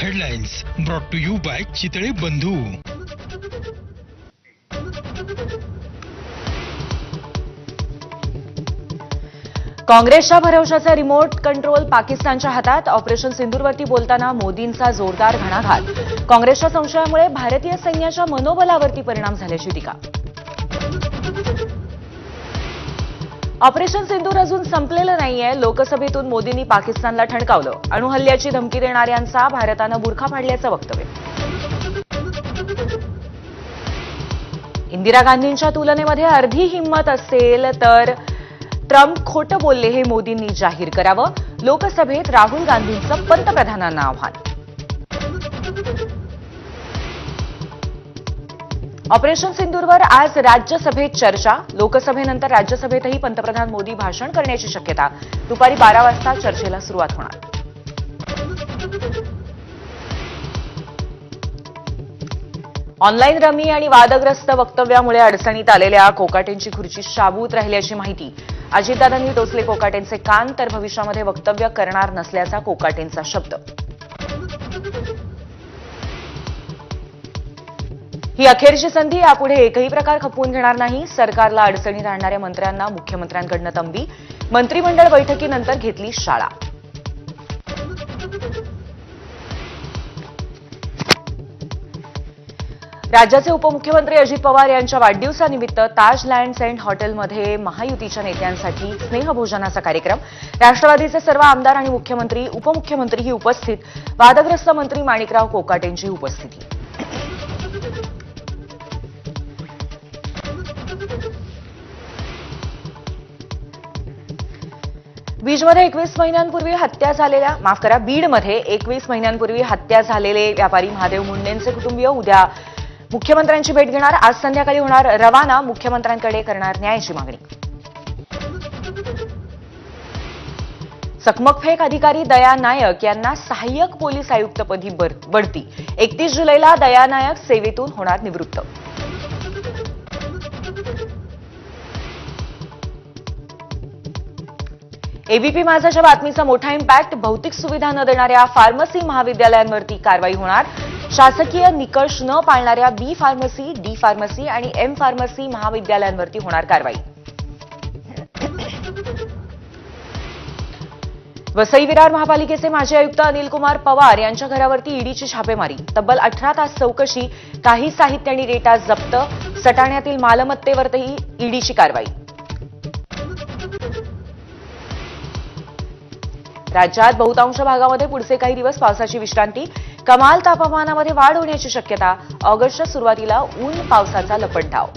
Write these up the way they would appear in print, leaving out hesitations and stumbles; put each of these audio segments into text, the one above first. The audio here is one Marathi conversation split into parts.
Headlines brought to you by Chitale Bandhu. काँग्रेसच्या भरवशाचा रिमोट कंट्रोल पाकिस्तानच्या हातात. ऑपरेशन सिंदूरवरती बोलताना मोदींचा जोरदार घणाघात. काँग्रेसच्या संशयामुळे भारतीय सैन्याच्या मनोबलावरती परिणाम झाल्याची टीका. ऑपरेशन सिंदूर अजून संपलेलं नाहीये. लोकसभेतून मोदींनी पाकिस्तानला ठणकावलं. अणुहल्ल्याची धमकी देणाऱ्यांचा भारतानं बुरखा फाडल्याचं वक्तव्य. इंदिरा गांधींच्या तुलनेमध्ये अर्धी हिंमत असेल तर ट्रम्प खोटं बोलले हे मोदींनी जाहीर करावं. लोकसभेत राहुल गांधींचं पंतप्रधानांना आव्हान. ऑपरेशन सिंदूरवर आज राज्यसभेत चर्चा. लोकसभेनंतर राज्यसभेतही पंतप्रधान मोदी भाषण करण्याची शक्यता. दुपारी 12 वाजता चर्चेला सुरुवात होणार. ऑनलाईन रमी आणि वादग्रस्त वक्तव्यामुळे अडचणीत आलेल्या कोकाटेंची खुर्ची शाबूत राहिल्याची माहिती. अजितदादांनी टोचले कोकाटेंचे कान, तर भविष्यामध्ये वक्तव्य करणार नसल्याचा कोकाटेंचा शब्द. ही अखेरची संधी. यापुढे एकही प्रकार खपवून घेणार नाही. सरकारला अडचणीत आणणाऱ्या मंत्र्यांना मुख्यमंत्र्यांकडनं तंबी. मंत्रिमंडळ बैठकीनंतर घेतली शाळा. राज्याचे उपमुख्यमंत्री अजित पवार यांच्या वाढदिवसानिमित्त ताज लँड्स अँड हॉटेलमध्ये महायुतीच्या नेत्यांसाठी स्नेहभोजनाचा कार्यक्रम. राष्ट्रवादीचे सर्व आमदार आणि मुख्यमंत्री, उपमुख्यमंत्रीही उपस्थित. वादग्रस्त मंत्री माणिकराव कोकाटेंची उपस्थिती. बीडमध्ये 21 महिन्यांपूर्वी हत्या झालेले व्यापारी महादेव मुंडेंचे कुटुंबीय उद्या मुख्यमंत्र्यांची भेट घेणार. आज संध्याकाळी होणार रवाना. मुख्यमंत्र्यांकडे करणार न्यायाची मागणी. चकमकफेक अधिकारी दया नायक यांना सहाय्यक पोलीस आयुक्तपदी बढती. 31 जुलैला दया नायक सेवेतून होणार निवृत्त. एबीपी माझाच्या बातमीचा मोठा इम्पॅक्ट. भौतिक सुविधा न देणाऱ्या फार्मसी महाविद्यालयांवरती कारवाई होणार. शासकीय निकष न पाळणाऱ्या बी फार्मसी, डी फार्मसी आणि एम फार्मसी महाविद्यालयांवरती होणार कारवाई. वसई विरार महापालिकेचे माजी आयुक्त अनिल कुमार पवार यांच्या घरावरती ईडीची छापेमारी. तब्बल 18 तास चौकशी. काही साहित्य आणि डेटा जप्त. सटाण्यातील मालमत्तेवरही ईडीची कारवाई. राज्यात बहुतांश भागामध्ये पुढचे काही दिवस पावसाची विश्रांती. कमाल तापमानामध्ये वाढ होण्याची शक्यता. ऑगस्टच्या सुरुवातीला ऊन पावसाचा लपंडाव.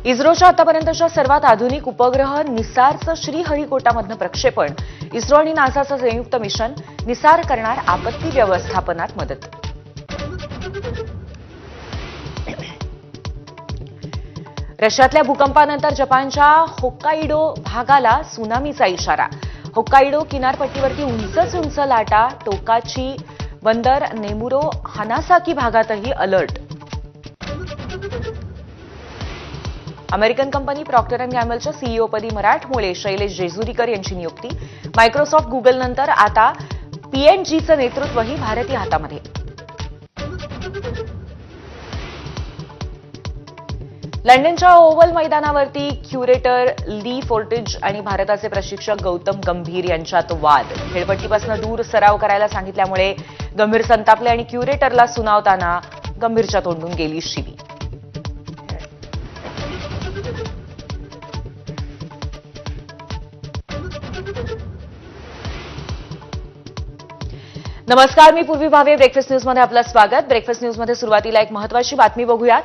इस्रोच्या आतापर्यंतच्या सर्वात आधुनिक उपग्रह निसारचं श्रीहरिकोटामधनं प्रक्षेपण. इस्रो आणि नासाचं संयुक्त मिशन. निसार करणार आपत्ती व्यवस्थापनात मदत. रशियातल्या भूकंपानंतर जपानच्या होक्काइडो भागाला त्सुनामीचा इशारा. होक्काइडो किनारपट्टीवरती उंच लाटा. टोकाची बंदर नेमुरो हानासाकी भागातही alert. American company Procter and गॅम्बलच्या सीईओपदी मराठमोळे शैलेश जेजुरीकर यांची नियुक्ती. मायक्रोसॉफ्ट, गुगलनंतर आता पीएनजीचं नेतृत्वही भारतीय हातामध्ये. लंडनच्या ओव्हल मैदानावरती क्युरेटर ली फोर्टिज आणि भारताचे प्रशिक्षक गौतम गंभीर यांच्यात वाद. खेळपट्टीपासून दूर सराव करायला सांगितल्यामुळे गंभीर संतापले आणि क्युरेटरला सुनावताना गंभीरच्या तोंडून गेली शिवी. नमस्कार, मी पूर्वी भावे. ब्रेकफास्ट न्यूजमध्ये आपलं स्वागत. ब्रेकफास्ट न्यूजमध्ये सुरुवातीला एक महत्त्वाची बातमी बघूयात.